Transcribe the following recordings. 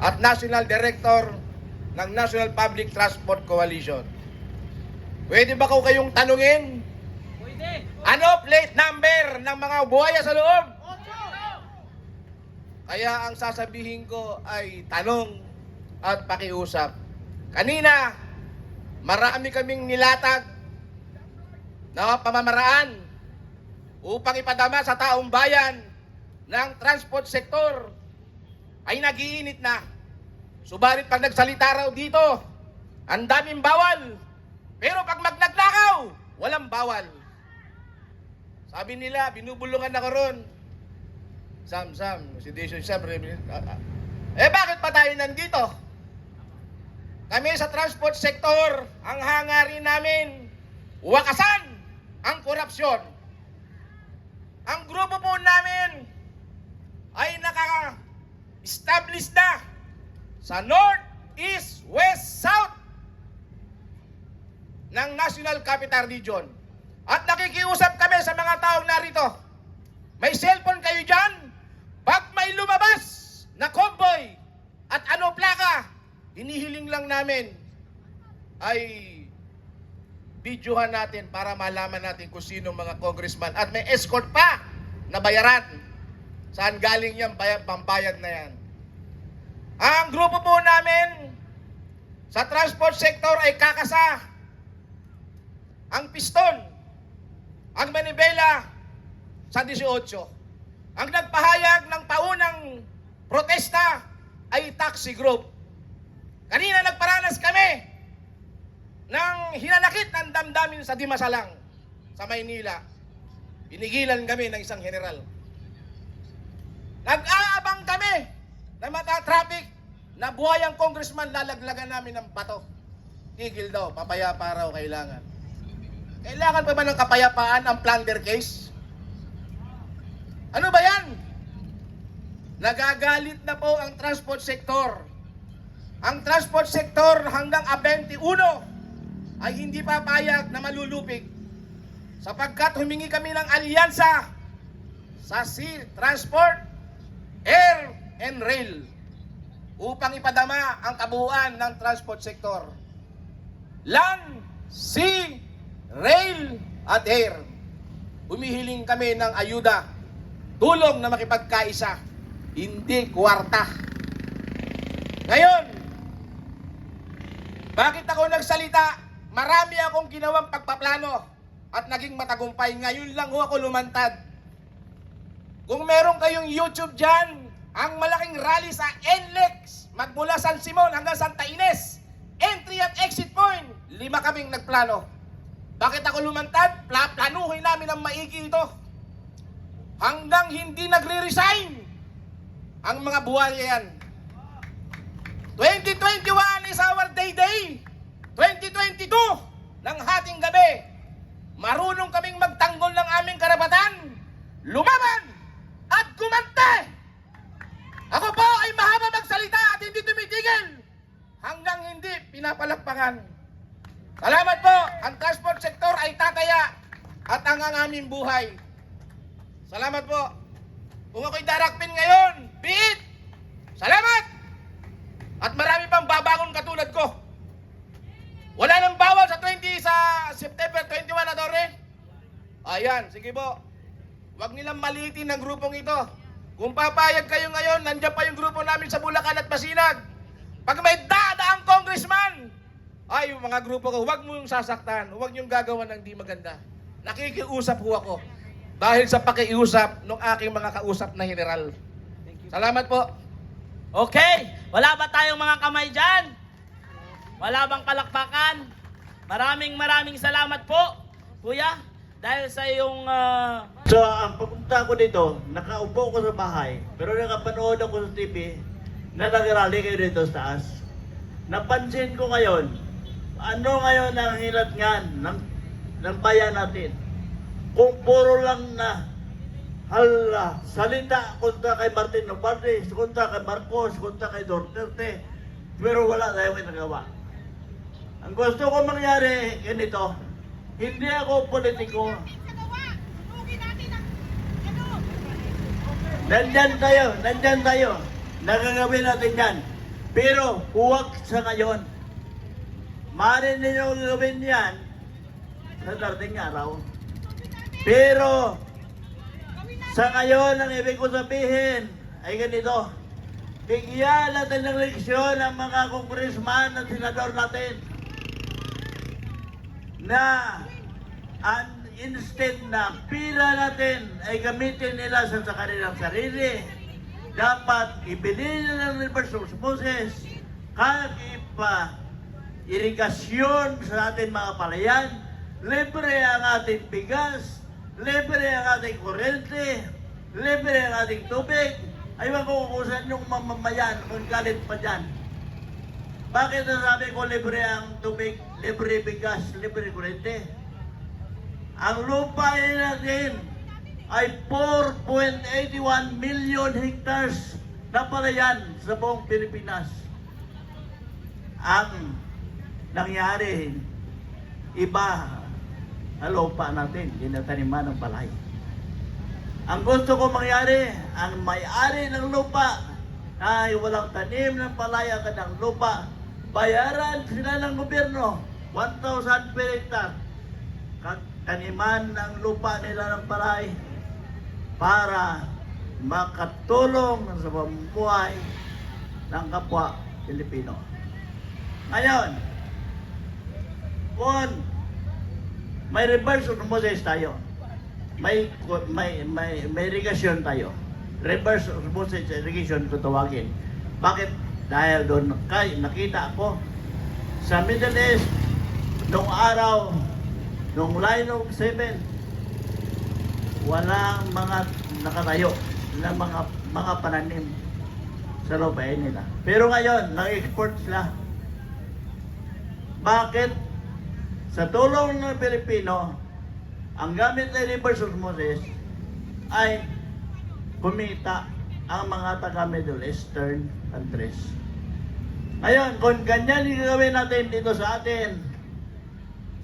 at National Director ng National Public Transport Coalition. Pwede ba ko kayong tanungin? Pwede. Ano plate number ng mga buhaya sa loob? Kaya ang sasabihin ko ay tanong at pakiusap. Kanina, marami kaming nilatag na pamamaraan upang ipadama sa taong bayan ng transport sector ay nagiinit na. Subalit pag nagsalita raw dito, ang daming bawal. Pero pag magnagnakaw, walang bawal. Sabi nila, binubulungan ako ron. Sam, si Desio, bakit pa tayo nandito? Kami sa transport sector, ang hangarin namin, wakasan ang korupsyon. Ang grupo po namin ay naka-establish na sa North, East, West, South ng National Capital Region. At nakikiusap kami sa mga taong narito. May cellphone kayo dyan? Pag may lumabas na convoy at ano plaka, hinihiling lang namin ay videohan natin para malaman natin kung sino mga congressman at may escort pa na bayaran. Saan galing yan? Pambayad na yan. Ang grupo po namin sa transport sector ay kakasa. Ang piston, ang manibela sa 18. Ang nagpahayag ng paunang protesta ay taxi group. Kanina nagparanas kami ng hinanakit ng damdamin sa Dimasalang, sa Maynila. Pinigilan kami ng isang general. Nag-aabang kami na mata-traffic na buhayang congressman lalaglagan namin ng bato. Tigil daw, papayapa raw kailangan. Kailangan pa ba ng kapayapaan ang plunder case? Ano ba yan? Nagagalit na po ang transport sector. Ang transport sector hanggang 21 ay hindi papayag na malulupig sapagkat humingi kami ng alyansa sa Sea Transport, Air and Rail upang ipadama ang kabuuan ng transport sector. Land, Sea, Rail at Air. Humihiling kami ng ayuda, tulong na makipagkaisa, hindi kwarta. Ngayon, bakit ako nagsalita? Marami akong ginawang pagpaplano at naging matagumpay. Ngayon lang ho ako lumantad. Kung meron kayong YouTube dyan, ang malaking rally sa NLEX, magmula San Simon hanggang Santa Ines, entry at exit point, 5 kaming nagplano. Bakit ako lumantad? Planuhin namin ang maigi ito. Hanggang hindi nagre-resign ang mga buhaya yan. 2021 is our day. 2022 ng hating gabi. Marunong kaming magtanggol ng aming karapatan, lumaban at gumante. Ako po ay mahaba magsalita at hindi tumitigil hanggang hindi pinapalakpakan. Salamat po. Ang transport sector ay tataya at ang aming buhay. Salamat po. Kung ako'y darakpin ngayon, biit! Salamat! At marami pang babangon katulad ko. Wala nang bawal sa September 21 na Torre. Ayan, sige po. Huwag nilang maliitin ang grupong ito. Kung papayag kayo ngayon, nandiyan pa yung grupo namin sa Bulacan at Masinag. Pag may dadaang congressman, ay yung mga grupo ko, huwag mo yung sasaktan, huwag yung gagawa ng di maganda. Nakikiusap ho ako dahil sa pakiusap ng aking mga kausap na general. Salamat po. Okay, wala ba tayong mga kamay dyan? Wala bang palakpakan? Maraming salamat po, Kuya, dahil sa iyong... So, ang papunta ko dito, nakaupo ko sa bahay, pero nakapanood ako sa TV na nag-rally kayo dito sa taas. Napansin ko ngayon, ano ngayon ang hilatngan ng bayan natin? Kung puro lang na salita kontra kay Martin Romualdez, kontra kay Marcos, kontra kay Duterte, pero wala tayong ginagawa. Ang gusto ko mangyari ganito, hindi ako politiko. Nandyan tayo, nagagawin natin yan. Pero huwag sa ngayon. Maaari ninyo gawin yan sa darating araw. Pero sa ngayon, ang ibig ko sabihin ay ganito. Bigyan natin ng leksyon ang mga congressman at senador natin na instead na pila natin ay gamitin nila sa kanilang sarili, dapat ibili nila ng reverse osmosis, irigasyon sa ating mga palayan, libre ang ating bigas, libre ang ating kuryente, libre ang ating tubig. Ay makukusan yung mamamayan kung galit pa dyan. Bakit nasabi ko libre ang tubig, libre bigas, libre kuryente? Ang lupa natin ay 4.81 million hectares na palayan sa buong Pilipinas. Ang nangyari, iba ang lupa natin, tinataniman ng palay. Ang gusto ko mangyari, ang may-ari ng lupa ay walang tanim ng palaya ka ng lupa, bayaran sila ng gobyerno, 1,000 per hectare. Taniman ng lupa nila ng palay para makatulong sa pamumuhay ng kapwa Pilipino. Ngayon, kung may reverse osmosis tayo, may irrigation tayo. Reverse osmosis irrigation kung tawagin. Bakit? Dahil doon nakita ako sa Middle East nung araw, nung line of 7, walang mga nakatayo na mga pananim sa lupain nila. Pero ngayon, nag-export sila. Bakit? Sa tulong ng Pilipino, ang gamit ng reverse osmosis ay kumita ang mga taga-Middle Eastern countries. Ngayon, kung ganyan yung gawin natin dito sa atin,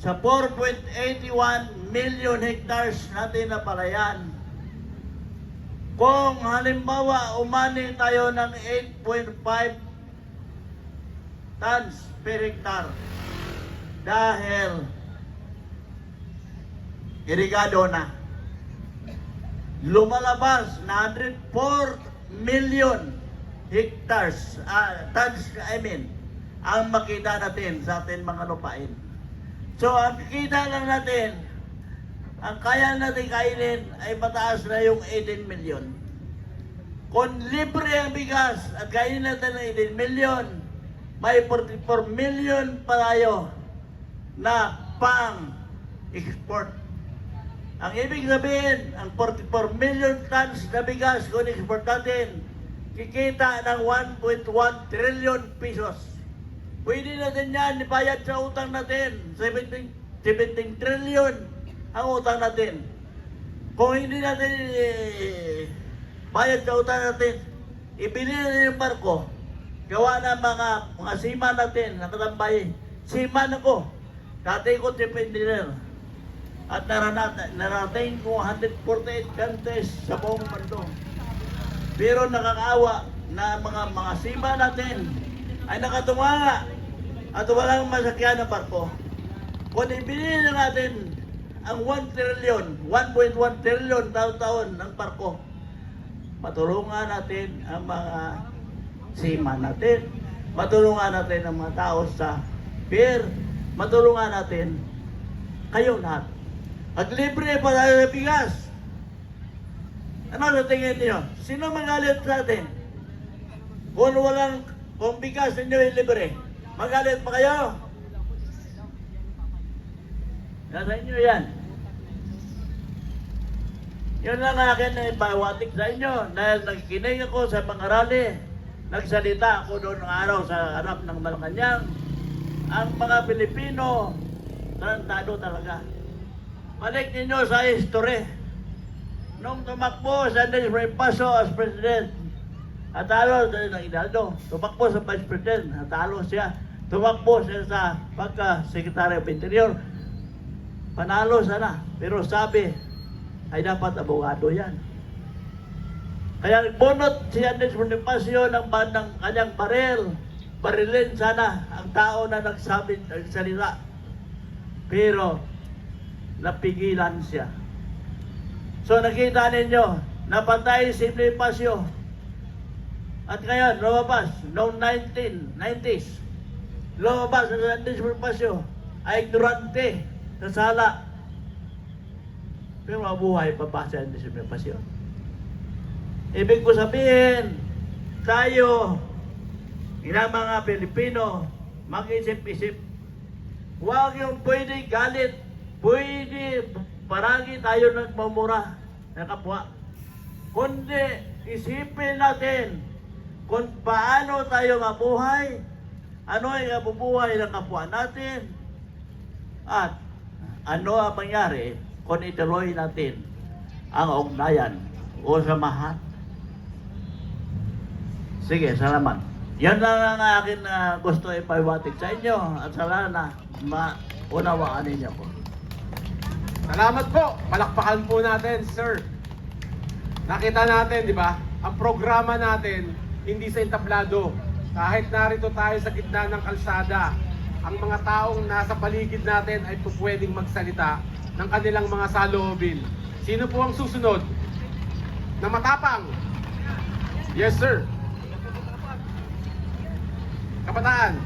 sa 4.81 million hectares natin na palayan, kung halimbawa umani tayo ng 8.5 tons per hectare dahil irigado na, lumalabas na 104 million hectares, tons, ang makita natin sa ating mga lupain. So, ang kikita lang natin, ang kaya natin kainin ay mataas na yung 18 million. Kung libre ang bigas at kainin natin ng 18 million, may 44 million pa tayo na pang-export. Ang ibig sabihin, ang 44 million tons na bigas kung export natin, kikita ng 1.1 trillion pesos. Pwede natin yan ibayad sa utang natin, 17 trillion ang utang natin. Kung hindi natin bayad sa utang natin, ibili natin yung barko, gawa ng mga seaman natin, nakatambay. Seaman ako, dati ko chief engineer. At narating ko 148 countries sa buong mundo. Pero nakakaawa na mga sima natin ay nakatunganga at walang masakyan ng barko. Kung ibili na natin ang 1 trillion, 1.1 trillion taon-taon ng barko, matulungan natin ang mga sima natin, matulungan natin ang mga tao sa pier, matulungan natin kayo lahat. At libre pa tayo ng bigas. Ano sa tingin niyo? Sino magalit sa atin? Kung bigas ninyo ay libre, magalit pa kayo? Nasa inyo yan. Yun lang akin na ipawatik sa inyo dahil nagkikinig ako sa mga rally. Nagsalita ako doon ng araw sa harap ng Malacanang. Ang mga Pilipino, tarantado talaga. Balik ninyo sa history. Nung tumakbo si Andres Paso as President, natalo ng Hidalgo. Tumakbo sa Vice President, natalo siya. Tumakbo siya sa pagka-Secretary of Interior. Panalo sana. Pero sabi, ay dapat abogado yan. Kaya nagbunot si Andres Bonifacio ng kanyang baril barilin sana ang tao na nagsalita. Pero napigilan siya. So nakita ninyo, napatay si Bonifacio. At ngayon, lumabas, noong 1990s, lumabas na si Bonifacio ay ignorante sa sala. Pero mabuhay pa ba siya si Bonifacio? Ibig ko sabihin, tayo, mga Pilipino, mag-isip-isip. Huwag yung pwede galit, pwede paragi tayo nagmamura na kapwa. Kundi isipin natin kung paano tayo mabuhay, ano ang mabubuhay ng kapwa natin, at ano ang mangyari kung ituloy natin ang ugnayan o samahan. Sige, salamat. Yan lang ang akin gusto ipaiwatig sa inyo at sana maunawaan ninyo po. Salamat po. Palakpakan po natin, sir. Nakita natin, di ba? Ang programa natin, hindi sa entablado. Kahit narito tayo sa gitna ng kalsada, ang mga taong nasa paligid natin ay pwedeng magsalita ng kanilang mga saloobin. Sino po ang susunod? Na matapang? Yes, sir. Kabataan.